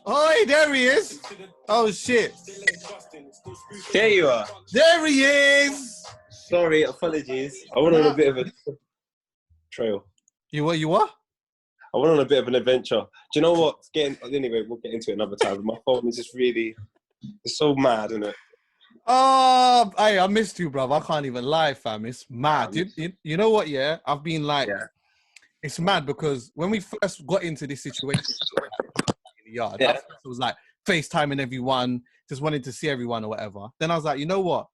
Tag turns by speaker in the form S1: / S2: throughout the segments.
S1: Oh, hey, there he is. Oh, shit.
S2: There you are.
S1: There he is.
S2: Sorry, apologies. I went on a bit of a trail.
S1: You what?
S2: I went on a bit of an adventure. Do you know what? Anyway, we'll get into it another time. But my phone is just really, it's so mad, isn't it?
S1: Oh, I missed you, bro. I can't even lie, fam. It's mad. You know what, yeah? I've been like, it's mad because when we first got into this situation in the yard, it was like FaceTiming everyone, just wanting to see everyone or whatever. Then I was like, you know what?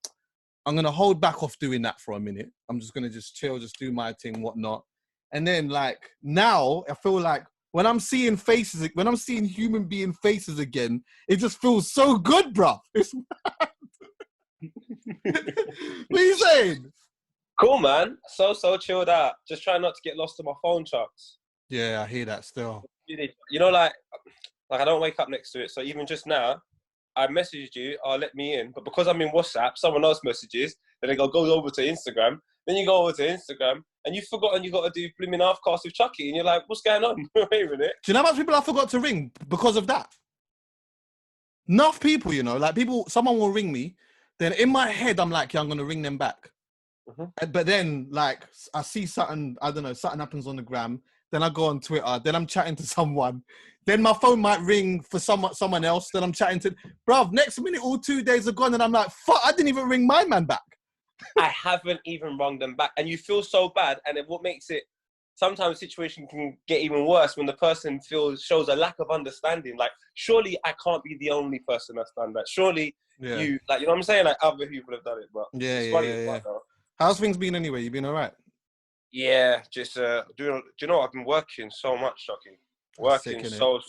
S1: I'm going to hold back off doing that for a minute. I'm just going to just chill, just do my thing, whatnot. And then like now I feel like when I'm seeing faces, when I'm seeing human being faces again, it just feels so good, bruv. It's mad. What are you saying?
S2: Cool, man. So chilled out. Just trying not to get lost to my phone, Chucks.
S1: Yeah, I hear that still.
S2: You know, like I don't wake up next to it. So even just now, I messaged you, let me in. But because I'm in WhatsApp, someone else messages. Then they go over to Instagram. Then you go over to Instagram, and you've forgotten you got to do blooming Halfcast with Chuckie. And you're like, what's going on? Wait a minute.
S1: Do you know how much people I forgot to ring because of that? Enough people, you know, like someone will ring me. Then in my head, I'm like, yeah, I'm going to ring them back. Mm-hmm. But then, like, I see something, I don't know, something happens on the gram. Then I go on Twitter. Then I'm chatting to someone. Then my phone might ring for someone else. Then I'm chatting to... Bruv, next minute, all 2 days are gone. And I'm like, fuck, I didn't even ring my man back.
S2: I haven't even rung them back. And you feel so bad. And what makes it... Sometimes the situation can get even worse when the person shows a lack of understanding. Like, surely I can't be the only person that's done that. Surely you... Like, you know what I'm saying? Like, other people have done it. But it's funny.
S1: How's things been anyway? You been all right?
S2: Yeah, just do you know what? I've been working so much, Chuckie. Working so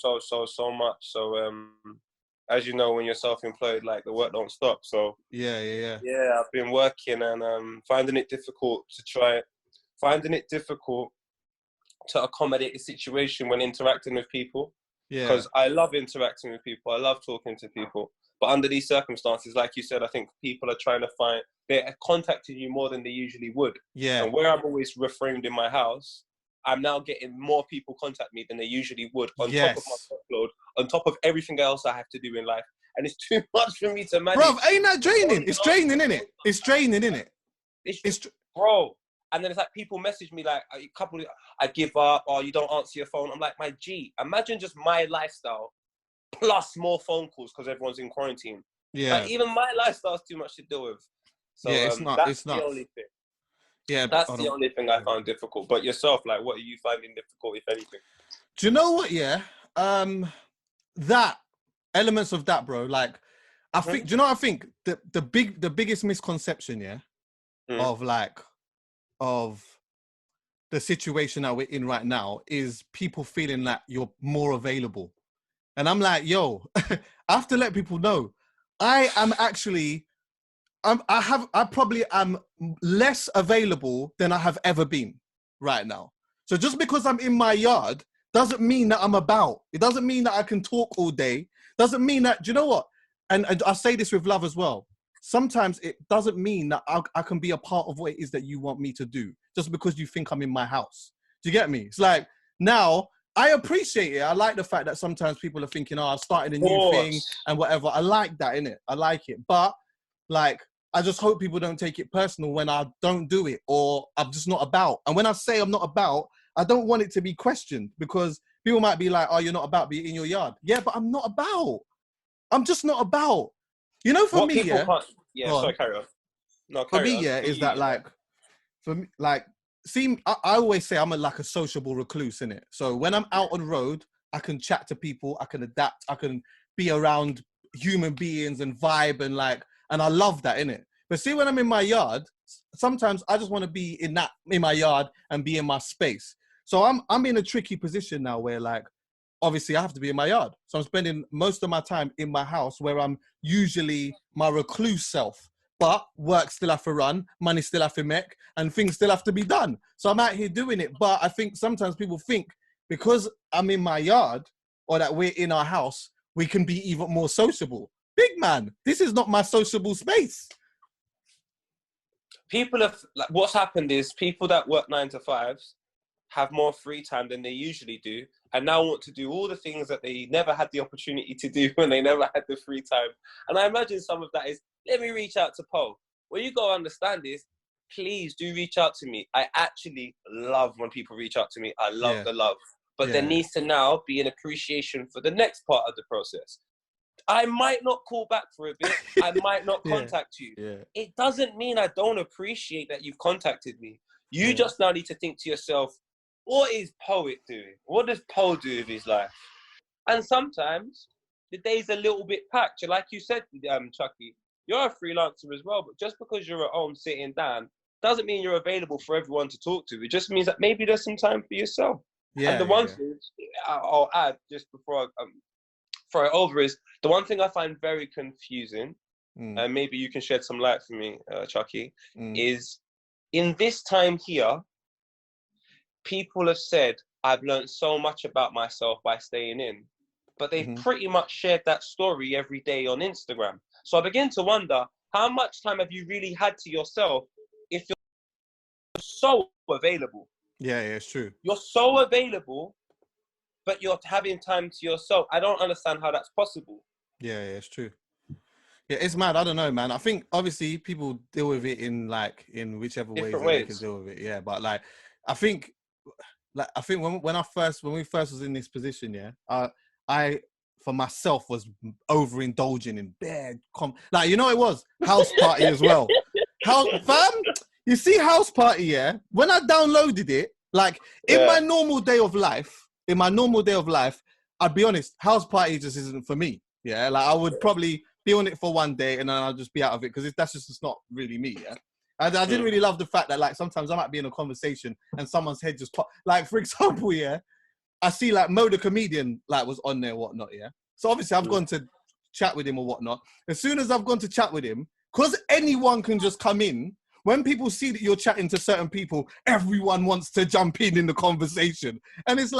S2: much. So as you know, when you're self-employed, like the work don't stop. So yeah, I've been working and finding it difficult to accommodate the situation when interacting with people. Yeah, because I love interacting with people. I love talking to people. But under these circumstances, like you said, I think people are trying to they're contacting you more than they usually would. Yeah. And where I'm always reframed in my house, I'm now getting more people contact me than they usually would on top of my workload, on top of everything else I have to do in life. And it's too much for me to manage.
S1: Bro, ain't that draining? It's draining, innit? It's draining, innit?
S2: Bro. And then it's like people message me like, I give up, or you don't answer your phone. I'm like, my G, imagine just my lifestyle plus more phone calls because everyone's in quarantine. Yeah. Like, even my lifestyle's too much to deal with. So
S1: yeah,
S2: that's the only thing.
S1: Yeah,
S2: that's the only thing I found difficult. But yourself, like, what are you finding difficult, if anything?
S1: Do you know what? Yeah, that elements of that, bro. Like, I think. Do you know what I think? The biggest misconception, of the situation that we're in right now is people feeling that you're more available, and I'm like, yo, I have to let people know, I am actually. I probably am less available than I have ever been right now. So just because I'm in my yard doesn't mean that I'm about. It doesn't mean that I can talk all day. Doesn't mean that, do you know what? And I say this with love as well. Sometimes it doesn't mean that I can be a part of what it is that you want me to do just because you think I'm in my house. Do you get me? It's like, now, I appreciate it. I like the fact that sometimes people are thinking, I've started a new thing and whatever. I like that, innit? I like it. But, like, I just hope people don't take it personal when I don't do it or I'm just not about. And when I say I'm not about, I don't want it to be questioned because people might be like, oh, you're not about being in your yard. Yeah, but I'm not about. I'm just not about. You know, for me,
S2: carry on. No,
S1: for me, is that like, for me, like, see, I always say I'm like a sociable recluse, innit? So when I'm out on the road, I can chat to people, I can adapt, I can be around human beings and vibe and like, and I love that, innit? But see, when I'm in my yard, sometimes I just want to be in my yard and be in my space. So I'm in a tricky position now where, like, obviously I have to be in my yard. So I'm spending most of my time in my house where I'm usually my recluse self. But work still have to run, money still have to make, and things still have to be done. So I'm out here doing it. But I think sometimes people think because I'm in my yard or that we're in our house, we can be even more sociable. Big man, this is not my sociable space.
S2: People have, like, what's happened is people that work 9 to 5s have more free time than they usually do. and now want to do all the things that they never had the opportunity to do when they never had the free time. And I imagine some of that is, let me reach out to Poe. What you got to understand is, please do reach out to me. I actually love when people reach out to me. I love the love. But there needs to now be an appreciation for the next part of the process. I might not call back for a bit. I might not contact you. Yeah. It doesn't mean I don't appreciate that you've contacted me. You just now need to think to yourself, what is Poet doing? What does Poe do with his life? And sometimes the day's a little bit packed. Like you said, Chuckie, you're a freelancer as well, but just because you're at home sitting down doesn't mean you're available for everyone to talk to. It just means that maybe there's some time for yourself. Yeah, and the one thing I'll add just before I throw it over is, the one thing I find very confusing, and maybe you can shed some light for me, Chuckie, is in this time here, people have said, I've learned so much about myself by staying in, but they've pretty much shared that story every day on Instagram. So I begin to wonder, how much time have you really had to yourself if you're so available?
S1: Yeah, it's true.
S2: You're so available, but you're having time to yourself. I don't understand how that's possible.
S1: Yeah, it's true. Yeah, it's mad. I don't know, man. I think obviously people deal with it in whichever ways that they can deal with it. Yeah, but I think when we first was in this position, I for myself was overindulging in bad it was House Party as well. Fam, you see House Party, yeah? When I downloaded it, in my normal day of life, I'd be honest, House Party just isn't for me. Yeah, I would probably be on it for one day and then I'll just be out of it because that's just not really me. Yeah, I didn't really love the fact that sometimes I might be in a conversation and someone's head just pop. For example, I see Mo the comedian was on there, whatnot. Yeah, so obviously I've gone to chat with him or whatnot. As soon as I've gone to chat with him, because anyone can just come in. When people see that you're chatting to certain people, everyone wants to jump in the conversation. And it's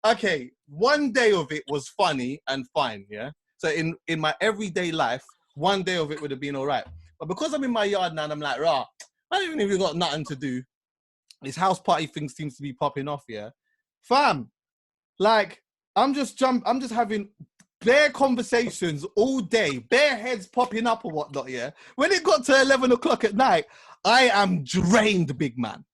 S1: okay, one day of it was funny and fine, yeah? So in my everyday life, one day of it would have been all right. But because I'm in my yard now and I'm I don't even got nothing to do. This House Party thing seems to be popping off, yeah? Fam, I'm just having bare conversations all day, bare heads popping up or whatnot, yeah? When it got to 11 o'clock at night, I am drained, big man.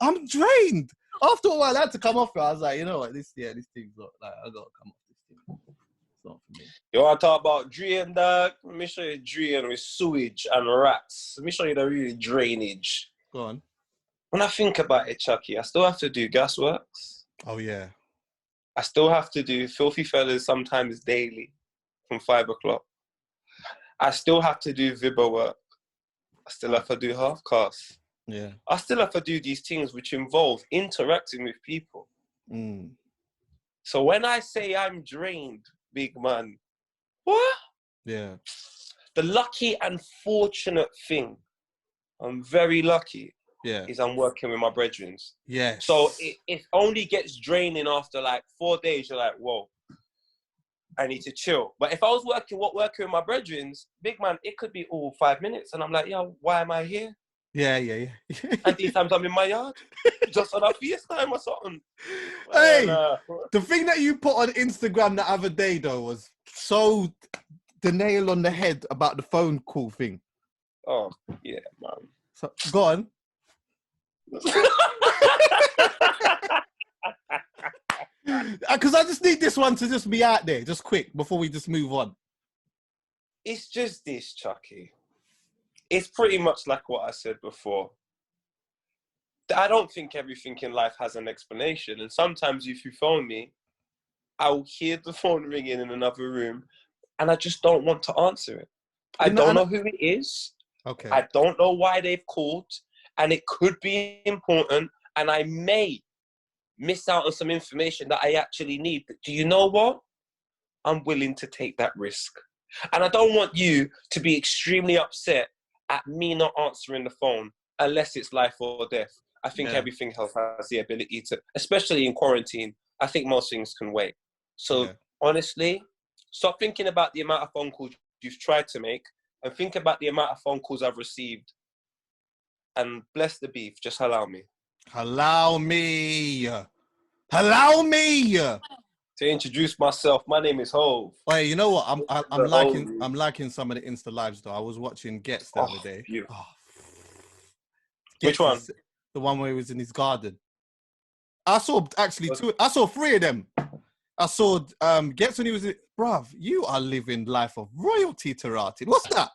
S1: I'm drained. After a while, I had to come off it. I was like, you know what, this thing's not, I got to come off this thing. It's not for me.
S2: You want to talk about drain, dog? Let me show you drain with sewage and rats. Let me show you the real drainage.
S1: Go on.
S2: When I think about it, Chuckie, I still have to do gas works.
S1: Oh, yeah.
S2: I still have to do Filthy Fellas sometimes daily from 5 o'clock. I still have to do Vibber work. I still have to do Halfcast.
S1: Yeah.
S2: I still have to do these things which involve interacting with people. So when I say I'm drained, big man, what?
S1: Yeah.
S2: The lucky and fortunate thing, I'm very lucky, is I'm working with my brethren.
S1: Yeah.
S2: So it only gets draining after 4 days. You're like, whoa, I need to chill. But if I was working with my brethren, big man, it could be all 5 minutes. And I'm like, yo, why am I here?
S1: Yeah.
S2: And these times I'm in my yard, just on a FaceTime or something.
S1: Hey, the thing that you put on Instagram the other day, though, was so the nail on the head about the phone call thing.
S2: Oh, yeah, man.
S1: So, go on. Because I just need this one to just be out there, just quick, before we just move on.
S2: It's just this, Chuckie. It's pretty much like what I said before. I don't think everything in life has an explanation. And sometimes if you phone me, I'll hear the phone ringing in another room and I just don't want to answer it. I don't know who it is.
S1: Okay.
S2: I don't know why they've called. And it could be important. And I may miss out on some information that I actually need. But do you know what? I'm willing to take that risk. And I don't want you to be extremely upset at me not answering the phone unless it's life or death. I think everything else has the ability to, especially in quarantine, I think most things can wait. So honestly, stop thinking about the amount of phone calls you've tried to make and think about the amount of phone calls I've received. And bless the beef, just allow me.
S1: Allow me. Allow me
S2: to introduce myself. My name is Hove.
S1: Wait, you know what? I'm liking some of the Insta lives though. I was watching Gets the other day. Oh,
S2: which one?
S1: The one where he was in his garden. I saw actually two. I saw three of them. I saw Gets when he was. Bruv, you are living life of royalty, Tarati. What's that?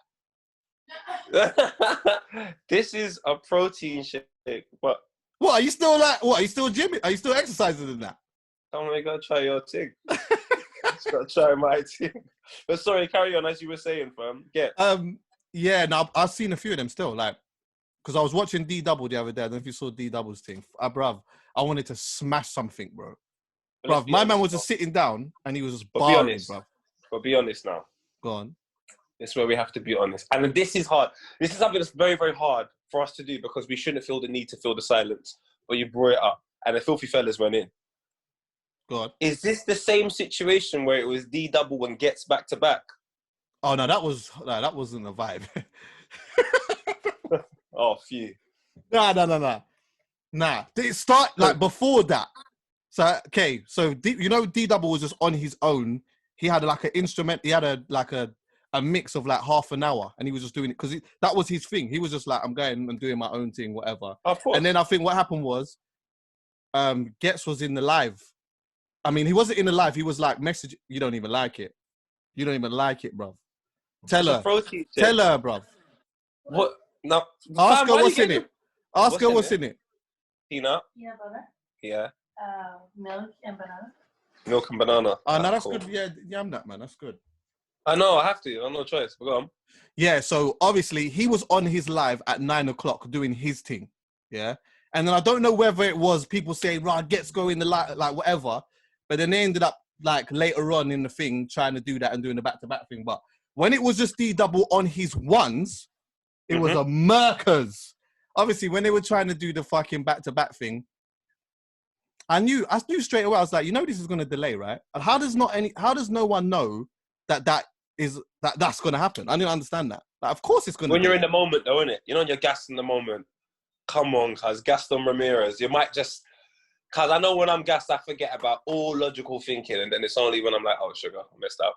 S2: This is a protein shake. But
S1: what are you still like? What are you still gymming? Are you still exercising in that?
S2: I'm gonna go try your thing. Just gotta try my thing. But sorry, carry on as you were saying, fam.
S1: Yeah, no, I've seen a few of them still, like, because I was watching D Double the other day. I don't know if you saw D Double's thing. Bruv, I wanted to smash something, bro. Bruv, my man was just sitting down and he was just barring, bruv.
S2: But be honest now.
S1: Go on.
S2: This is where we have to be honest. And this is hard. This is something that's very, very hard for us to do because we shouldn't feel the need to fill the silence. But you brought it up. And the filthy fellas went in.
S1: Go on.
S2: Is this the same situation where it was D Double and Gets back to back?
S1: Oh, no, that wasn't a vibe.
S2: Oh, phew.
S1: Nah. It start like before that. So, okay. So, D Double was just on his own. He had like an instrument. He had a mix of like half an hour and he was just doing it because that was his thing. He was just like, I'm going and doing my own thing, whatever.
S2: Of course.
S1: And then I think what happened was Gets was in the live. I mean, he wasn't in the live. He was like, message, you don't even like it. You don't even like it, bruv. Tell her, bruv.
S2: What? No.
S1: Ask her what's in it. Ask her what's in it.
S2: Peanut?
S3: Yeah, butter.
S2: Yeah.
S3: Milk and banana.
S2: Milk and banana.
S1: Oh, no, that's cool. Good. Yeah, yam that, man. That's good.
S2: I know, I have to. I have no choice. But go on.
S1: Yeah, so obviously he was on his live at 9:00 doing his thing. Yeah. And then I don't know whether it was people saying, right, Gets go in the light, like whatever. But then they ended up like later on in the thing trying to do that and doing the back-to-back thing. But when it was just D Double on his ones, it was a murkers. Obviously, when they were trying to do the fucking back-to-back thing, I knew straight away. I was like, this is going to delay, right? And how does no one know that's going to happen? I didn't understand that. Like, of course it's going to.
S2: When you're in the moment, though, innit? You're on your gas in the moment. Come on, cuz Gaston Ramirez. You might just. Because I know when I'm gassed, I forget about all logical thinking. And then it's only when I'm like, oh, sugar, I messed up.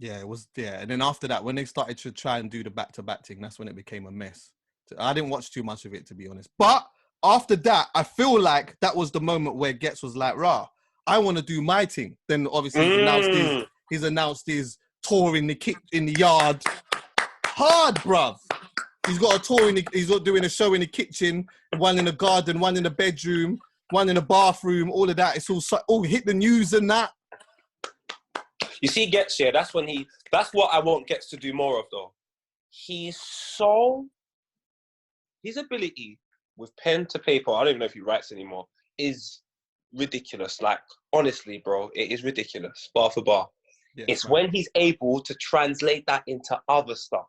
S1: Yeah, it was, yeah. And then after that, when they started to try and do the back-to-back thing, that's when it became a mess. I didn't watch too much of it, to be honest. But after that, I feel like that was the moment where Gets was like, rah, I want to do my thing. Then obviously he's announced his tour in the yard. Hard, bruv. He's got a tour, he's doing a show in the kitchen, one in the garden, one in the bedroom, one in the bathroom, all of that. It's all hit the news and that.
S2: You see Gets here, that's what I want Gets to do more of though. His ability with pen to paper, I don't even know if he writes anymore, is ridiculous. Like, honestly, bro, it is ridiculous, bar for bar. Yeah, it's right. When he's able to translate that into other stuff.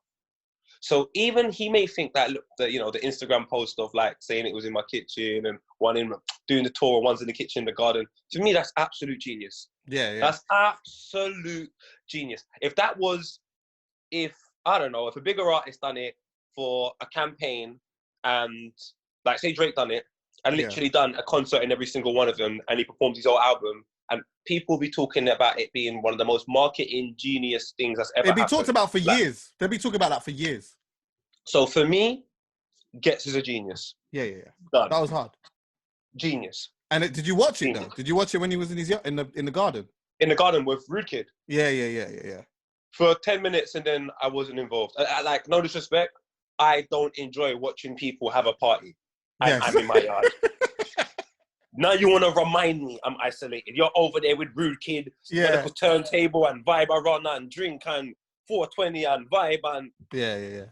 S2: So even he may think that, the Instagram post of like saying it was in my kitchen and one in doing the tour, one's in the kitchen, the garden. To me, that's absolute genius.
S1: Yeah.
S2: That's absolute genius. If a bigger artist done it for a campaign and like say Drake done it and literally done a concert in every single one of them and he performed his whole album and people be talking about it being one of the most marketing genius things that's ever happened.
S1: It'd be talked about for years. They'll be talking about that for years.
S2: So for me, Gets is a genius.
S1: Yeah.
S2: Done.
S1: That was hard.
S2: Genius.
S1: And did you watch it though? Did you watch it when he was in the garden?
S2: In the garden with Rude Kid.
S1: Yeah.
S2: For 10 minutes and then I wasn't involved. I like, no disrespect, I don't enjoy watching people have a party.
S1: Yes.
S2: I'm in my yard. Now you want to remind me I'm isolated. You're over there with Rude Kid, medical turntable and vibe around and drink and 420 and vibe and...
S1: Yeah.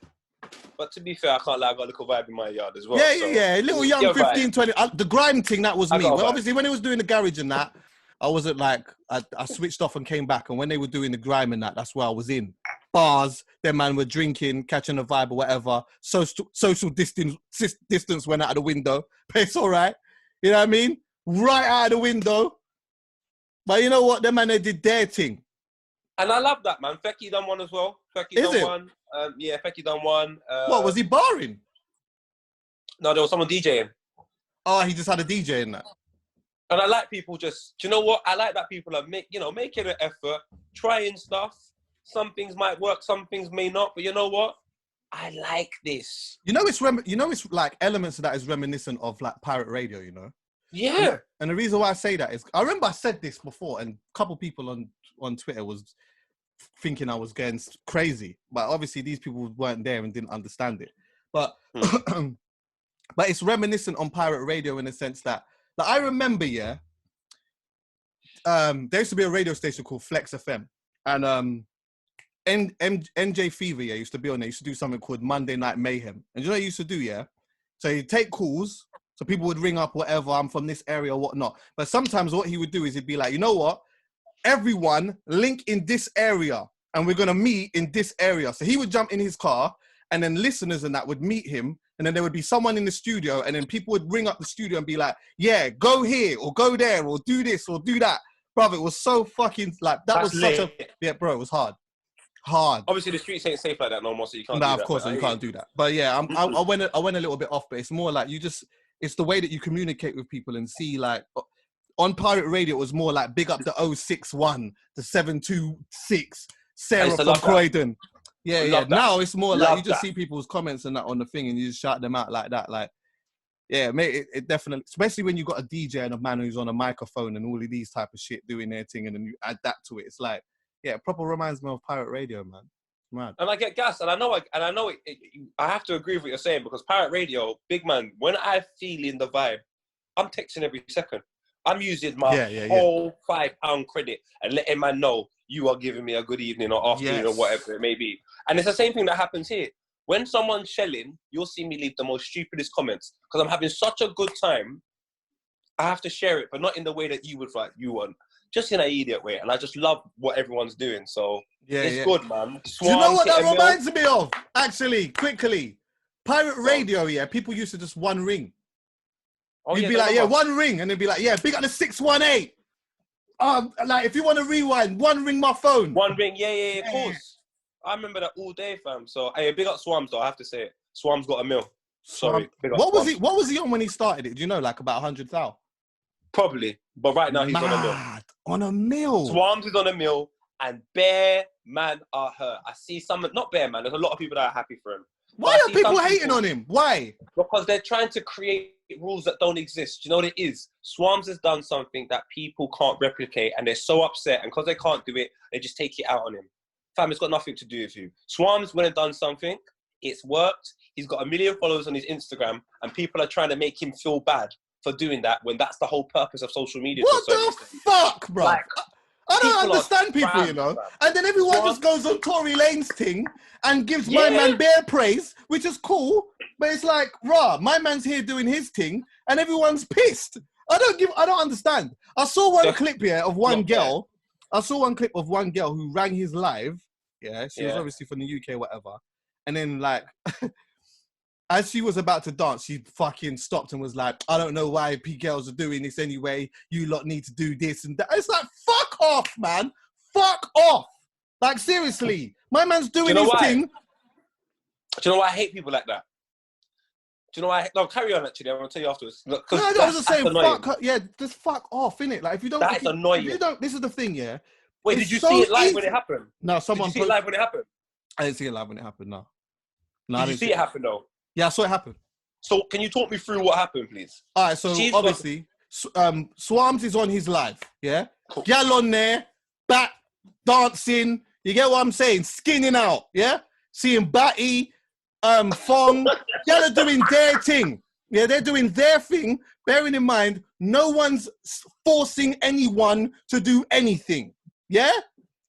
S2: But to be fair, I can't lie, I got a little vibe in my yard as well.
S1: Yeah. Little young 15, 20. The grime thing, that was me. Well, obviously, when he was doing the garage and that, I wasn't like, I switched off and came back. And when they were doing the grime and that's where I was in. Bars, them man were drinking, catching a vibe or whatever. Social distance went out of the window. But it's all right. You know what I mean? Right out of the window. But you know what? Them man, they did their thing.
S2: And I love that, man. Fecky done one as well. Fecky done one.
S1: What, was he barring?
S2: No, there was someone DJing.
S1: Oh, he just had a DJ in that.
S2: And I like people just, do you know what? I like that people are making an effort, trying stuff. Some things might work, some things may not. But you know what? I like this.
S1: It's like elements of that is reminiscent of like pirate radio, you know?
S2: Yeah.
S1: And the reason why I say that is, I remember I said this before, and a couple people on Twitter was thinking I was going crazy. But obviously these people weren't there and didn't understand it. But but it's reminiscent on pirate radio in the sense that, like, I remember, there used to be a radio station called Flex FM, and NJ Fever, used to be on there. Used to do something called Monday Night Mayhem. And you know what he used to do, So he'd take calls, so people would ring up, whatever, I'm from this area or whatnot. But sometimes what he would do is he'd be like, you know what? Everyone link in this area, and we're going to meet in this area. So he would jump in his car, and then listeners and that would meet him, and then there would be someone in the studio, and then people would ring up the studio and be like, yeah, go here, or go there, or do this, or do that. Bro, it was so fucking, like,
S2: That's
S1: was
S2: lit.
S1: such a, yeah, bro, it was hard. Hard.
S2: Obviously, the streets ain't safe like that no more, so you can't do
S1: Nah,
S2: that.
S1: of course, you can't do that. But yeah, I went a little bit off, but it's more like it's the way that you communicate with people and see, like, on pirate radio, it was more like big up the 061, the 726, Sarah from Croydon. Yeah. Now it's more like you just see people's comments and that on the thing and you just shout them out like that. Like, yeah, mate, it definitely, especially when you got a DJ and a man who's on a microphone and all of these type of shit doing their thing and then you add that to it. It's like, yeah, it proper reminds me of pirate radio, man. Mad.
S2: And I get gas, and I know I have to agree with what you're saying, because pirate radio, big man, when I feel in the vibe, I'm texting every second. I'm using my whole £5 credit and letting man know you are giving me a good evening or afternoon or whatever it may be. And it's the same thing that happens here. When someone's shelling, you'll see me leave the most stupidest comments because I'm having such a good time. I have to share it, but not in the way that you would like you want. Just in an idiot way. And I just love what everyone's doing. So it's good, man.
S1: Do you know what that reminds me of? Actually, quickly. Pirate radio, people used to just one ring. You'd be like, one ring. And they'd be like, big up the 618. Like, if you want to rewind, one ring my phone.
S2: One ring, of course. I remember that all day, fam. So, hey, big up Swams, though, I have to say it. Swams got a mil. Sorry.
S1: What was he on when he started it? Do you know, like about 100,000?
S2: Probably. But right now, he's on a mil.
S1: On a mil?
S2: Swams is on a mil, and bare man are hurt. I see some, not bare man, there's a lot of people that are happy for him.
S1: Why are people hating on him? Why?
S2: Because they're trying to create rules that don't exist. Do you know what it is? Swams has done something that people can't replicate, and they're so upset. And because they can't do it, they just take it out on him. Fam, it's got nothing to do with you. Swams went and done something. It's worked. He's got 1 million followers on his Instagram, and people are trying to make him feel bad for doing that when that's the whole purpose of social media.
S1: What the fuck, bro? Like, I don't understand people, you know. And then everyone just goes on Tory Lane's thing and gives my man bare praise, which is cool. But it's like, my man's here doing his thing and everyone's pissed. I don't understand. I saw one clip here of one girl. I saw one clip of one girl who rang his live. Yeah, she was obviously from the UK, whatever. And then, like, as she was about to dance, she fucking stopped and was like, I don't know why P girls are doing this anyway. You lot need to do this and that. It's like, fuck off, man. Fuck off. Like, seriously. My man's doing his thing.
S2: Do you know why I hate people like that? Do you know why? No, carry on, actually. I'm going to tell you afterwards.
S1: No, I was just saying, just fuck off, innit? Like, if you don't...
S2: That's annoying.
S1: If you don't, this is the thing, yeah?
S2: Wait, did you see it live when it happened?
S1: No, someone...
S2: Did you see it live when it happened?
S1: I didn't see it live when it happened, no.
S2: Did you see it happen, though?
S1: Yeah, I saw it happen.
S2: So, can you talk me through what happened, please?
S1: All right, so obviously, Swams is on his live, yeah? Cool. Gal on there, back, dancing, you get what I'm saying? Skinning out, yeah? Seeing Batty, Fong, gal are doing their thing. Yeah, they're doing their thing, bearing in mind, no one's forcing anyone to do anything, yeah?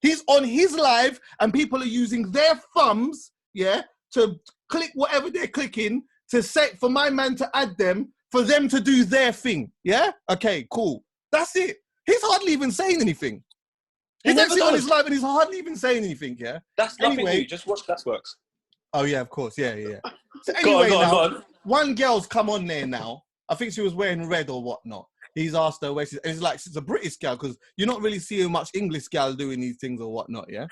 S1: He's on his live, and people are using their thumbs, yeah, to click whatever they're clicking to say for my man to add them for them to do their thing. Yeah? Okay, cool. That's it. He's hardly even saying anything. He's actually on his live and he's hardly even saying anything, yeah?
S2: That's nothing new. Just watch Gasworks.
S1: Oh, yeah, of course. Yeah. So anyway, go on. One girl's come on there now. I think she was wearing red or whatnot. He's asked her where she's... It's like, she's a British girl because you're not really seeing much English girl doing these things or whatnot, yeah?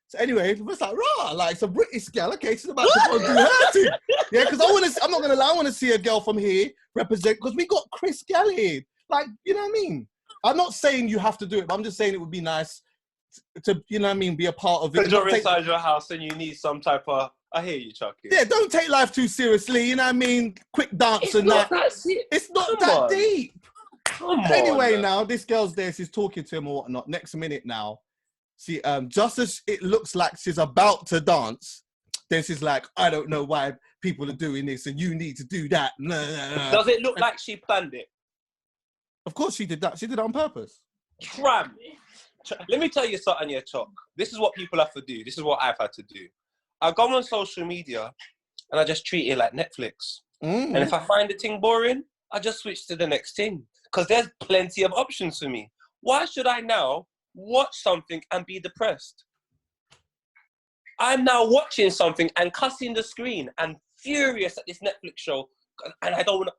S1: So anyway, it's like, like, it's a British girl. Okay, she's about to go do her thing. Yeah, because I'm not going to lie, I want to see a girl from here represent, because we got Chris Gall here. like, you know what I mean? I'm not saying you have to do it, but I'm just saying it would be nice to, you know what I mean, be a part of it.
S2: Because you're inside your house and you need some type of... I hear you, Chuckie.
S1: Yeah, don't take life too seriously, you know what I mean? Quick dance and that. It's not that deep.
S2: Come on.
S1: Anyway, now, this girl's there, she's talking to him or whatnot. Next minute now, see, just as it looks like she's about to dance, then she's like, I don't know why people are doing this and you need to do that.
S2: Does it look like she planned it?
S1: Of course she did that. She did it on purpose.
S2: Tram. Let me tell you something here, Chuck. This is what people have to do. This is what I've had to do. I go on social media and I just treat it like Netflix. And if I find the thing boring, I just switch to the next thing. Because there's plenty of options for me. Why should I now watch something and be depressed? I'm now watching something and cussing the screen and furious at this Netflix show. And I don't want to...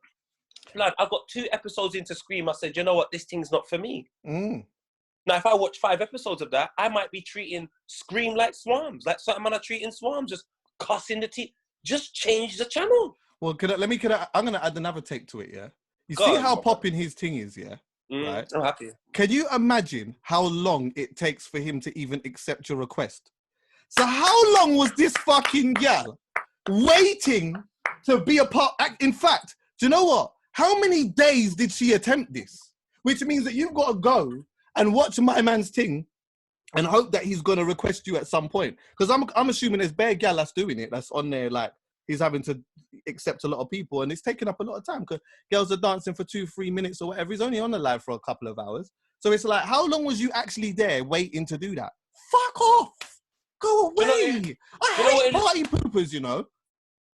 S2: Like, I got 2 episodes into Scream. I said, you know what? This thing's not for me. Now, if I watch 5 episodes of that, I might be treating Scream like Swarms. Like certain man are treating Swarms, just cussing the teeth. Just change the channel.
S1: Well, I'm going to add another take to it, yeah? You see how popping his thing is, yeah? Right?
S2: I'm happy.
S1: Can you imagine how long it takes for him to even accept your request? So how long was this fucking gal waiting to be a part? In fact, do you know what? How many days did she attempt this? Which means that you've got to go and watch my man's thing and hope that he's going to request you at some point. Because I'm assuming there's bare gal that's doing it, that's on there, like, he's having to accept a lot of people, and it's taking up a lot of time because girls are dancing for 2-3 minutes or whatever. He's only on the live for a couple of hours. So it's like, how long was you actually there waiting to do that? Fuck off! Go away! I hate party poopers, you know?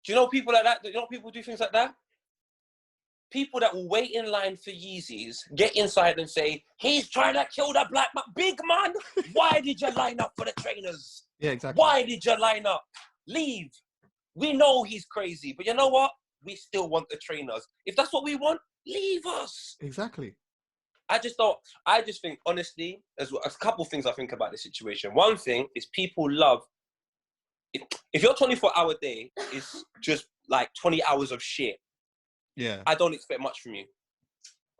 S2: Do you know people like that? Do you know people do things like that? People that will wait in line for Yeezys, get inside and say, he's trying to kill the black man. Big man, why did you line up for the trainers?
S1: Yeah, exactly.
S2: Why did you line up? Leave. We know he's crazy, but you know what? We still want the trainers. If that's what we want, leave us.
S1: Exactly.
S2: I just think, honestly, there's a couple of things I think about this situation. One thing is people love, if your 24-hour day is just like 20 hours of shit,
S1: yeah,
S2: I don't expect much from you.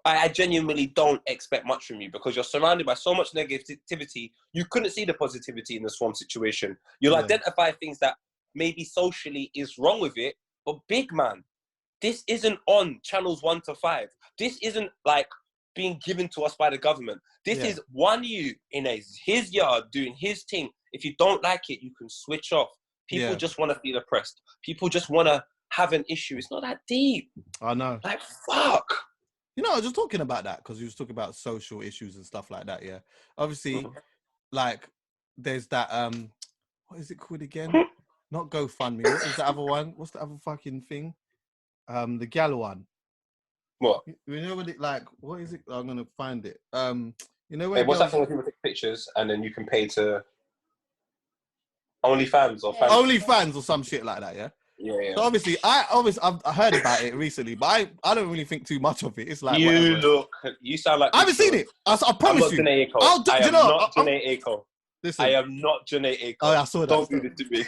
S2: I genuinely don't expect much from you because you're surrounded by so much negativity. You couldn't see the positivity in the Swarm situation. You'll identify things that maybe socially is wrong with it, but big man, this isn't on channels 1 to 5. This isn't like being given to us by the government. This is you in his yard doing his thing. If you don't like it, you can switch off. People just want to feel oppressed. People just want to have an issue. It's not that deep.
S1: I know.
S2: Like, fuck.
S1: You know, I was just talking about that because you was talking about social issues and stuff like that, yeah. Obviously, like, there's that, what is it called again? Not GoFundMe. What is the other one? What's the other fucking thing? The gal one.
S2: What?
S1: You know what it like? What is it? I'm gonna find it. You know where?
S2: Hey, what's that thing where people take pictures and then you can pay to OnlyFans or fans?
S1: OnlyFans or some shit like that, yeah.
S2: Yeah.
S1: So obviously, I've heard about it recently, but I don't really think too much of it. It's like
S2: you sound like
S1: I haven't seen it. I promise you.
S2: I am not Janae Aiko.
S1: Listen.
S2: I am not Janae Aiko.
S1: Oh, I saw that.
S2: Don't do this to me.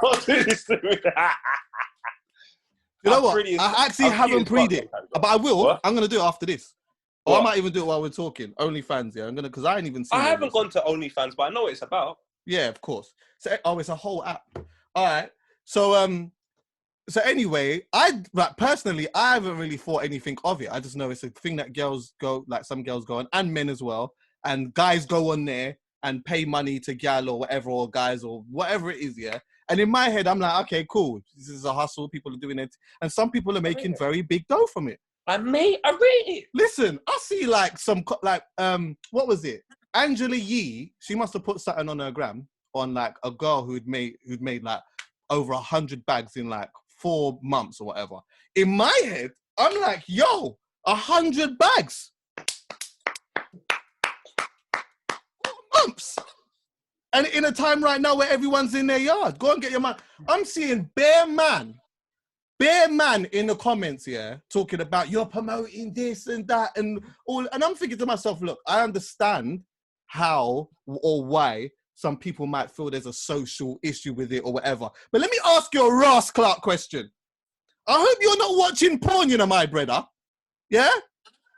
S2: Don't do this to me.
S1: You know what? I actually haven't pre'd it, but I will. What? I'm gonna do it after this. Or I might even do it while we're talking. OnlyFans, yeah. I'm gonna because I ain't even seen.
S2: I haven't gone to OnlyFans, but I know what it's about.
S1: Yeah, of course. So, it's a whole app. All right. So anyway, personally, I haven't really thought anything of it. I just know it's a thing that girls go, like some girls go on, and men as well, and guys go on there and pay money to gal or whatever, or guys or whatever it is, yeah. And in my head, I'm like, okay, cool. This is a hustle. People are doing it, and some people are making very big dough from it.
S2: I read it.
S1: Listen, I see like what was it? Angela Yee. She must have put something on her gram on like a girl who'd made like over 100 bags in like 4 months or whatever. In my head, I'm like, yo, 100 bags. 4 months. And in a time right now where everyone's in their yard, go and get your man. I'm seeing bare man in the comments, yeah, talking about you're promoting this and that and all. And I'm thinking to myself, look, I understand how or why some people might feel there's a social issue with it or whatever. But let me ask you a Ross Clark question. I hope you're not watching porn, you know, my brother. Yeah?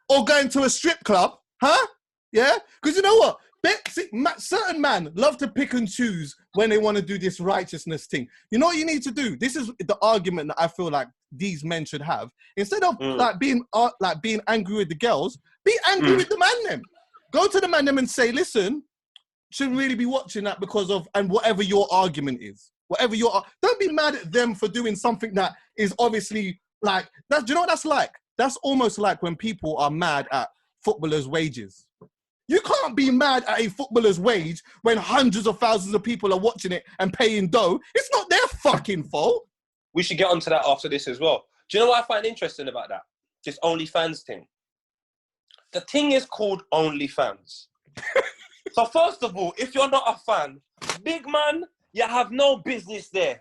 S1: or going to a strip club, huh? Yeah? Because you know what? Certain men love to pick and choose when they want to do this righteousness thing. You know what you need to do? This is the argument that I feel like these men should have. Instead of being angry with the girls, be angry with the man them. Go to the man them and say, listen, shouldn't really be watching that because of, and whatever your argument is. Don't be mad at them for doing something that is obviously like, do you know what that's like? That's almost like when people are mad at footballers' wages. You can't be mad at a footballer's wage when hundreds of thousands of people are watching it and paying dough. It's not their fucking fault.
S2: We should get onto that after this as well. Do you know what I find interesting about that? This OnlyFans thing. The thing is called OnlyFans. So first of all, if you're not a fan, big man, you have no business there.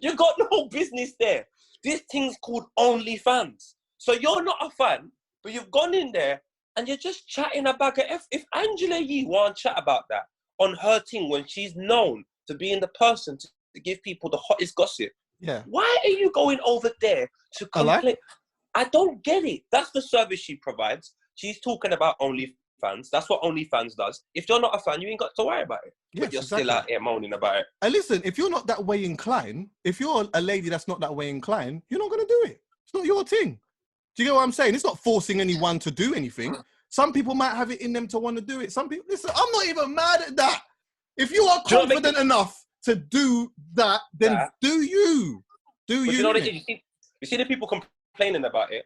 S2: You got no business there. This thing's called OnlyFans. So you're not a fan, but you've gone in there and you're just chatting about it. If Angela Yee want to chat about that on her thing when she's known to being the person to give people the hottest gossip, why are you going over there to complain? I don't get it. That's the service she provides. She's talking about OnlyFans. That's what OnlyFans does. If you're not a fan, you ain't got to worry about it.
S1: Yes,
S2: but you're still out here moaning about it.
S1: And listen, if you're not that way inclined, if you're a lady that's not that way inclined, you're not going to do it. It's not your thing. Do you get what I'm saying? It's not forcing anyone to do anything. Some people might have it in them to want to do it. Some people, listen, I'm not even mad at that. If you are confident enough to do that, then do you. Do you.
S2: You know what it is? You see the people complaining about it?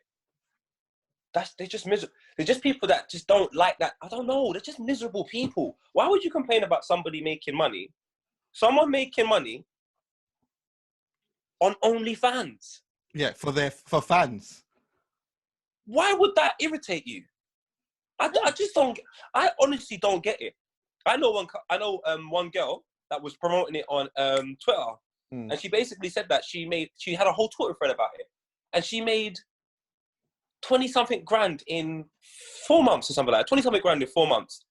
S2: They're just miserable. They're just people that just don't like that. I don't know. They're just miserable people. Why would you complain about somebody making money? Someone making money on OnlyFans.
S1: Yeah, for fans.
S2: Why would that irritate you? I just don't. I honestly don't get it. I know one girl that was promoting it on Twitter, and she basically said that she had a whole Twitter thread about it, and she made 20-something grand in 4 months or something like that. 20-something grand in 4 months,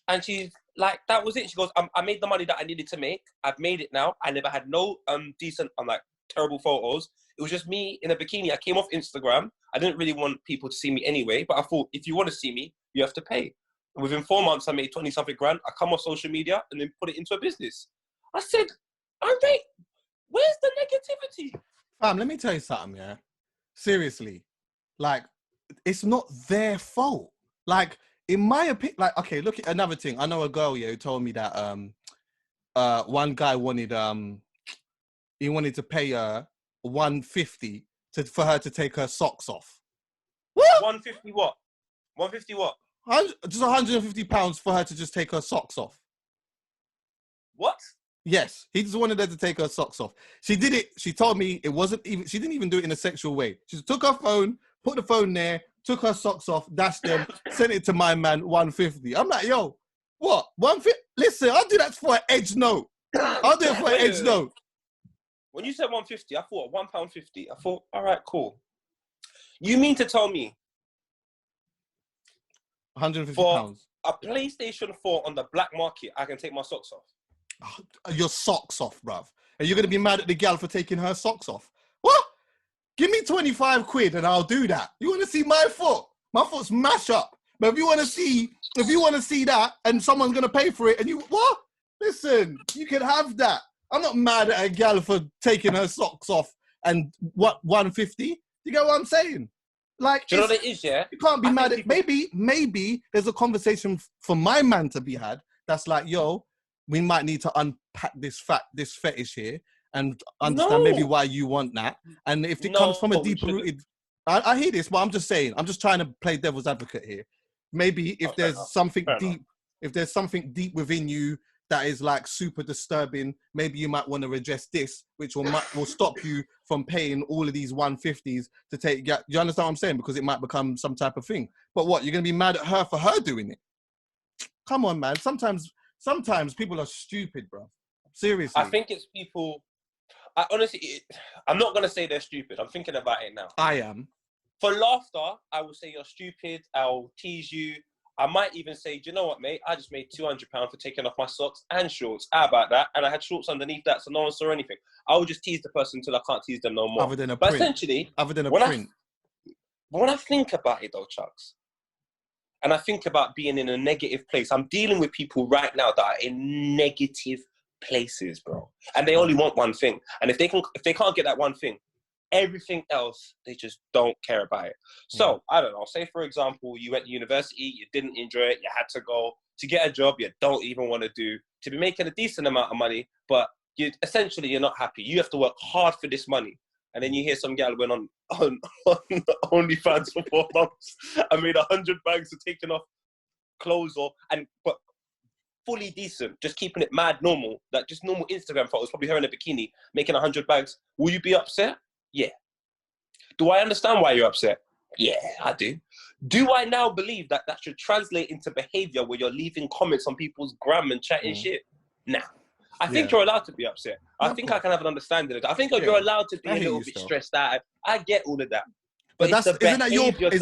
S2: and she's like, that was it. She goes, I made the money that I needed to make. I've made it now. I never had no decent, terrible photos. It was just me in a bikini. I came off Instagram. I didn't really want people to see me anyway, but I thought, if you want to see me, you have to pay. And within 4 months, I made 20-something grand. I come off social media and then put it into a business. I said, Andre, where's the negativity?
S1: Fam, let me tell you something, yeah? Seriously. It's not their fault. In my opinion, okay, look at another thing. I know a girl, who told me that one guy wanted to pay her $150 for her to take her socks off.
S2: What? 150 what? 150 what?
S1: Just £150 for her to just take her socks off.
S2: What?
S1: Yes, he just wanted her to take her socks off. She did it. She told me it wasn't even. She didn't even do it in a sexual way. She just took her phone, put the phone there, took her socks off, dashed them, sent it to my man, $150. I'm like, yo, what? $150? Listen, I'll do that for an edge note. I'll do it for an edge note.
S2: When you said 150, I thought £1.50. I thought, all right, cool. You mean to tell me
S1: £150
S2: for a PlayStation 4 on the black market, I can take my socks off?
S1: Your socks off, bruv. And you're going to be mad at the gal for taking her socks off? What? Give me 25 quid and I'll do that. You want to see my foot? My foot's mash up. But if you want to see that and someone's going to pay for it and you, what? Listen, you can have that. I'm not mad at a gal for taking her socks off and what, $150? You get what I'm saying?
S2: Do you know what it is, yeah?
S1: You can't be mad at, maybe there's a conversation for my man to be had that's like, yo, we might need to unpack this fetish here and understand maybe why you want that. And if it comes from a deeper rooted, I hear this, but I'm just saying, I'm just trying to play devil's advocate here. Maybe if there's something deep, if there's something deep within you that is super disturbing, maybe you might want to address this, which will stop you from paying all of these 150s to take. You understand what I'm saying? Because it might become some type of thing. But what, you're going to be mad at her for her doing it? Come on, man. Sometimes people are stupid, bro. Seriously.
S2: I think it's people. I'm not going to say they're stupid. I'm thinking about it now.
S1: I am.
S2: For laughter, I will say you're stupid. I'll tease you. I might even say, do you know what, mate? I just made £200 for taking off my socks and shorts. How about that? And I had shorts underneath that, so no one saw anything. I would just tease the person until I can't tease them no more.
S1: Other than a
S2: but
S1: print.
S2: essentially,
S1: other than a print.
S2: When I think about it though, Chucks, and I think about being in a negative place, I'm dealing with people right now that are in negative places, bro. And they only want one thing. And if they can't get that one thing, everything else, they just don't care about it. So, I don't know, say for example, you went to university, you didn't enjoy it, you had to go to get a job you don't even want to do, to be making a decent amount of money, but you're not happy. You have to work hard for this money. And then you hear some gal went on OnlyFans for 4 months and made 100 bags of taking off clothes but fully decent, just keeping it mad normal, like just normal Instagram photos, probably her in a bikini, making 100 bags. Will you be upset? Yeah. Do I understand why you're upset? Yeah, I do. Do I now believe that should translate into behavior where you're leaving comments on people's gram and chatting shit? Nah. I think you're allowed to be upset. I think I can have an understanding of that. I think you're allowed to be a little bit stressed out. I get all of that. But isn't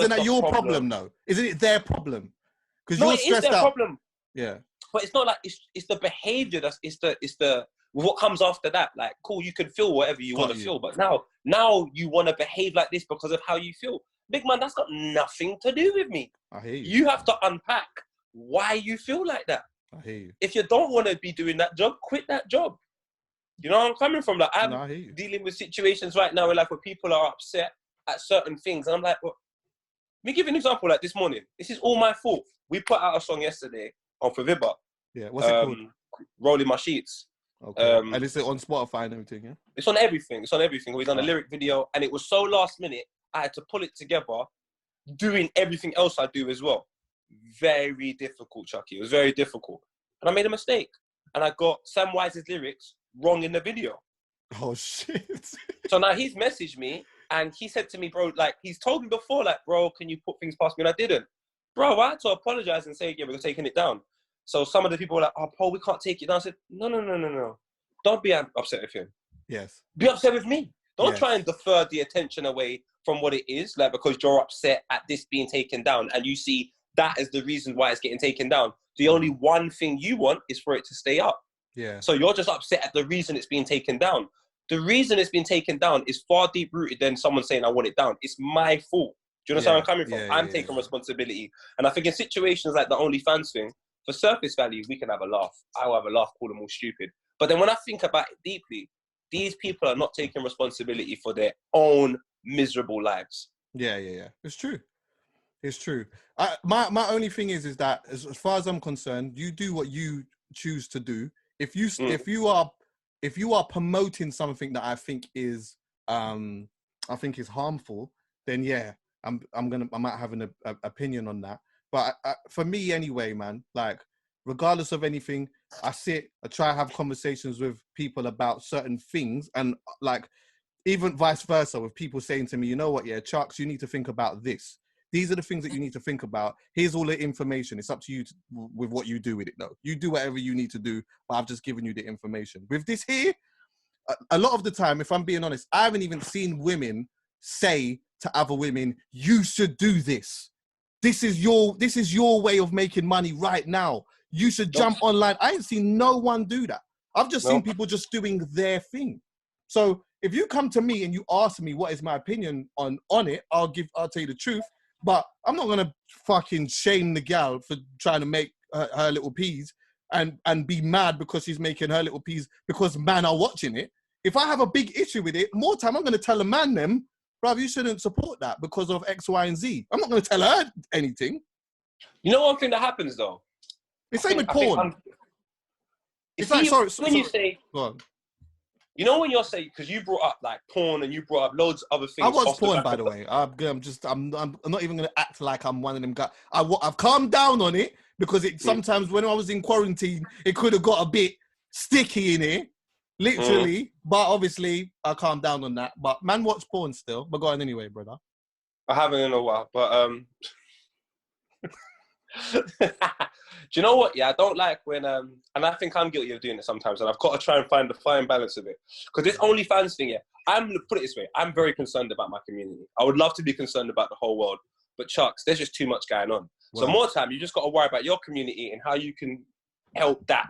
S1: that your problem though? Isn't it their problem? Because you're stressed out.
S2: It is their problem.
S1: Yeah.
S2: But it's not like it's the behavior it's the what comes after that. Like, cool, you can feel whatever you want to feel, but now you want to behave like this because of how you feel. Big man, that's got nothing to do with me.
S1: I hear you.
S2: You have to unpack why you feel like that.
S1: I hear you.
S2: If you don't want to be doing that job, quit that job. You know where I'm coming from? Like, I'm dealing with situations right now where people are upset at certain things, and I'm like, well, let me give you an example. Like this morning, this is all my fault. We put out a song yesterday on Faviba.
S1: Yeah, what's it called?
S2: Rolling My Sheets.
S1: Okay. And it's on Spotify and everything, yeah?
S2: It's on everything. We done a lyric video, and it was so last minute, I had to pull it together, doing everything else I do as well. Very difficult, Chuckie. It was very difficult. And I made a mistake. And I got Sam Wise's lyrics wrong in the video.
S1: Oh, shit.
S2: So now he's messaged me, and he said to me, bro, like, he's told me before, like, bro, can you put things past me? And I didn't. Bro, I had to apologize and say, yeah, we're taking it down. So some of the people were like, oh, Paul, we can't take it down. I said, no. Don't be upset with him.
S1: Yes.
S2: Be upset with me. Don't try and defer the attention away from what it is, like, because you're upset at this being taken down and you see that as the reason why it's getting taken down. The only one thing you want is for it to stay up.
S1: Yeah.
S2: So you're just upset at the reason it's being taken down. The reason it's been taken down is far deep rooted than someone saying, I want it down. It's my fault. Do you understand where I'm coming from? I'm taking responsibility. And I think in situations like the OnlyFans thing, for surface value, we can have a laugh. I'll have a laugh, call them all stupid. But then when I think about it deeply, these people are not taking responsibility for their own miserable lives.
S1: Yeah. It's true. It's true. My only thing is that as far as I'm concerned, you do what you choose to do. If you are promoting something that I think is harmful, then yeah, I might have an opinion on that. But for me anyway, man, like regardless of anything, I try to have conversations with people about certain things, and like even vice versa with people saying to me, you know what, yeah, Chucks, you need to think about this. These are the things that you need to think about. Here's all the information. It's up to you with what you do with it, though. You do whatever you need to do, but I've just given you the information. With this here, a lot of the time, if I'm being honest, I haven't even seen women say to other women, you should do this. This is your way of making money right now. You should jump online. I ain't seen no one do that. I've just seen people just doing their thing. So if you come to me and you ask me what is my opinion on it, I'll tell you the truth. But I'm not gonna fucking shame the gal for trying to make her little peas and be mad because she's making her little peas because man are watching it. If I have a big issue with it, more time I'm gonna tell a man them, bruv, you shouldn't support that because of X, Y, and Z. I'm not gonna tell her anything. You
S2: know one thing that happens though?
S1: The same with porn.
S2: It's like, you say, go on. You know when you're saying, because you brought up like porn and you brought up loads of other things.
S1: I watch porn, by the way. I'm not even going to act like I'm one of them guys. I've calmed down on it because sometimes when I was in quarantine, it could have got a bit sticky in here, literally. But obviously, I calmed down on that. But man, watch porn still. But go on anyway, brother.
S2: I haven't in a while, but do you know what? Yeah, I don't like when and I think I'm guilty of doing it sometimes, and I've got to try and find the fine balance of it. Because this OnlyFans thing, put it this way, I'm very concerned about my community. I would love to be concerned about the whole world, but Chucks, there's just too much going on. So more time, you just got to worry about your community and how you can help that.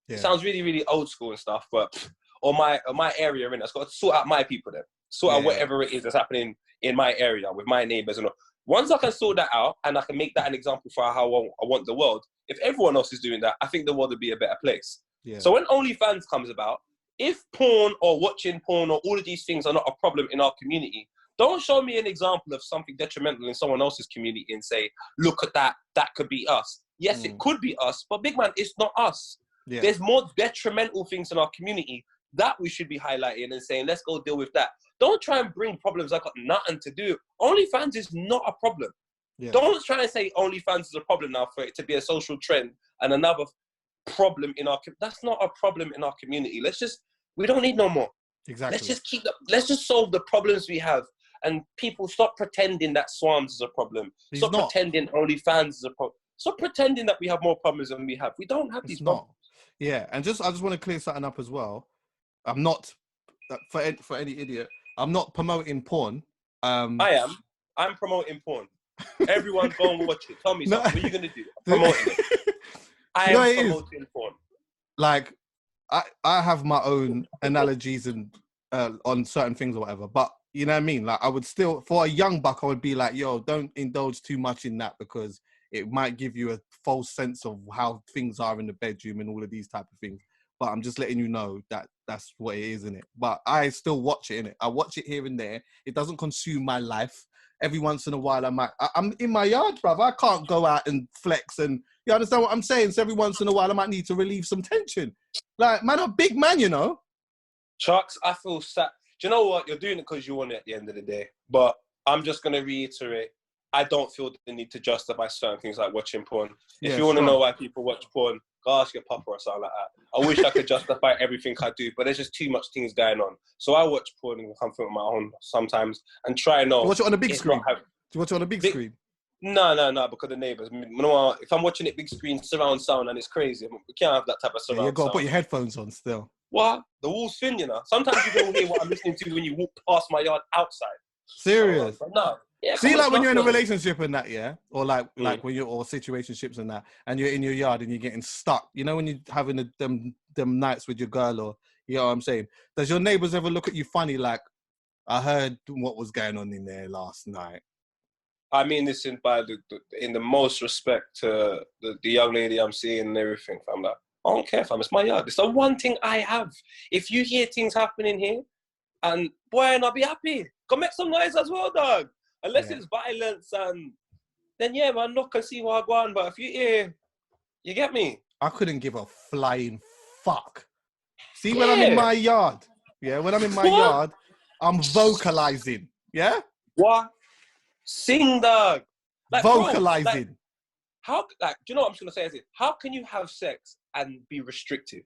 S2: Yeah. It sounds really, really old school and stuff, but or my area in it's got to sort out my people then. Sort out whatever it is that's happening in my area with my neighbours and all. Once I can sort that out and I can make that an example for how I want the world, if everyone else is doing that, I think the world would be a better place. Yeah. So when OnlyFans comes about, if porn or watching porn or all of these things are not a problem in our community, don't show me an example of something detrimental in someone else's community and say, look at that, that could be us. Yes, it could be us, but big man, it's not us. Yeah. There's more detrimental things in our community that we should be highlighting and saying, let's go deal with that. Don't try and bring problems that got nothing to do. OnlyFans is not a problem. Yeah. Don't try and say OnlyFans is a problem now for it to be a social trend and another problem in our... That's not a problem in our community. We don't need no more.
S1: Exactly.
S2: Let's just solve the problems we have. And people stop pretending that Swams is a problem. Stop pretending OnlyFans is a problem. Stop pretending that we have more problems than we have. We don't have these problems.
S1: Yeah, and I just want to clear something up as well. I'm not, for any idiot, I'm not promoting porn.
S2: I am. I'm promoting porn. Everyone go and watch it. Tell me something. What are you going to do? I'm promoting it. I am promoting porn.
S1: Like, I have my own analogies and on certain things or whatever, but you know what I mean? Like, I would still, for a young buck, I would be like, yo, don't indulge too much in that because it might give you a false sense of how things are in the bedroom and all of these type of things. But I'm just letting you know that that's what it is, innit? But I still watch it, innit? I watch it here and there. It doesn't consume my life. Every once in a while, I'm in my yard, bruv. I can't go out and flex and, you understand what I'm saying? So every once in a while, I might need to relieve some tension. Like, man, I'm a big man, you know?
S2: Chucks, I feel sad. Do you know what? You're doing it because you want it at the end of the day. But I'm just going to reiterate, I don't feel the need to justify certain things like watching porn. If you want to know why people watch porn, go ask your papa or something like that. I wish I could justify everything I do, but there's just too much things going on. So I watch porn and come from my own sometimes and try and know.
S1: You watch it on a big screen? Do you watch it on a big screen?
S2: No, because the neighbours. If I'm watching it big screen, surround sound, and it's crazy, we can't have that type of surround sound.
S1: You've got to put your headphones on still.
S2: What? The wall's thin, you know. Sometimes you don't hear what I'm listening to when you walk past my yard outside.
S1: Serious?
S2: No. Yeah,
S1: see, like when you're in a relationship and that, yeah? Or like when you're, or situationships and that, and you're in your yard and you're getting stuck. You know when you're having them nights with your girl or, you know what I'm saying? Does your neighbours ever look at you funny like, I heard what was going on in there last night?
S2: I mean this in the most respect to the young lady I'm seeing and everything, fam. Like, I don't care, fam. It's my yard. It's the one thing I have. If you hear things happening here, and boy, and I'll be happy. Go make some noise as well, dog. Unless it's violence, and then man, look and see what I go on. But if you hear, you get me.
S1: I couldn't give a flying fuck. See, when I'm in my yard, when I'm in my yard, I'm vocalizing. Yeah.
S2: What? Sing, dog. Like,
S1: vocalizing.
S2: Bro, how? Do you know what I'm just gonna say? Is it? How can you have sex and be restrictive?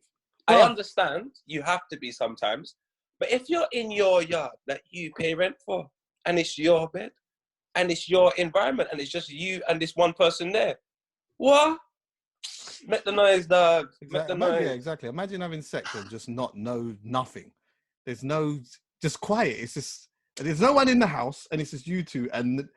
S2: I understand you have to be sometimes, but if you're in your yard that you pay rent for, and it's your bed, and it's your environment, and it's just you and this one person there, what? Make the noise, dog. Make the noise.
S1: Yeah, exactly. Imagine having sex and just not know nothing. There's no, just quiet. It's just, there's no one in the house, and it's just you two, and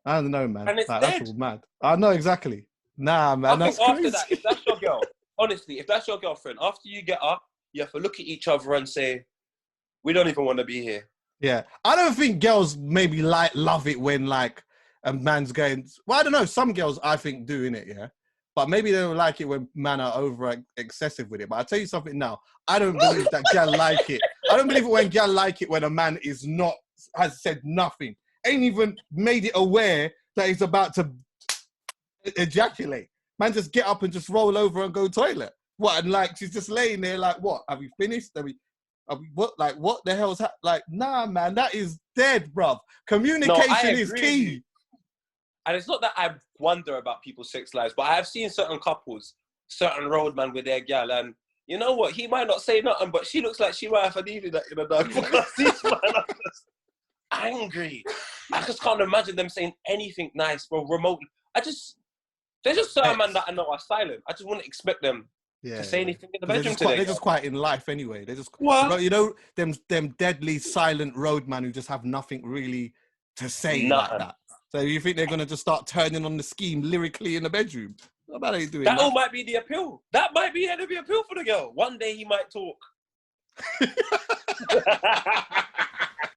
S1: I don't know, man.
S2: And it's
S1: like,
S2: dead.
S1: That's all mad. I know exactly. Nah, man,
S2: I
S1: that's
S2: think
S1: crazy.
S2: after that, if that's your girl, honestly, if that's your girlfriend, after you get up, you have to look at each other and say, we don't even want to be here.
S1: Yeah. I don't think girls maybe love it when like a man's going, well, I don't know. Some girls I think do, innit, yeah? But maybe they don't like it when men are over excessive with it. But I'll tell you something now. I don't believe that girl like it. I don't believe it when girl like it when a man has said nothing. Ain't even made it aware that he's about to ejaculate. Man, just get up and just roll over and go toilet. What? And like, she's just laying there like, what? Have we finished? What the hell's like, nah, man, that is dead, bruv. Communication is key.
S2: And it's not that I wonder about people's sex lives, but I have seen certain couples, certain roadman with their gal, and you know what? He might not say nothing, but she looks like she might have needed that in a dog because these men are just angry. I just can't imagine them saying anything nice or remotely. There's just certain men that I know are silent. I just wouldn't expect them to say anything in the bedroom today.
S1: They're just quiet in life anyway. They're just, you know, them deadly silent roadman who just have nothing really to say like that. So you think they're gonna just start turning on the scheme lyrically in the bedroom? Nobody ain't doing
S2: That
S1: that.
S2: all might be the appeal. That might be the appeal for the girl. One day he might talk.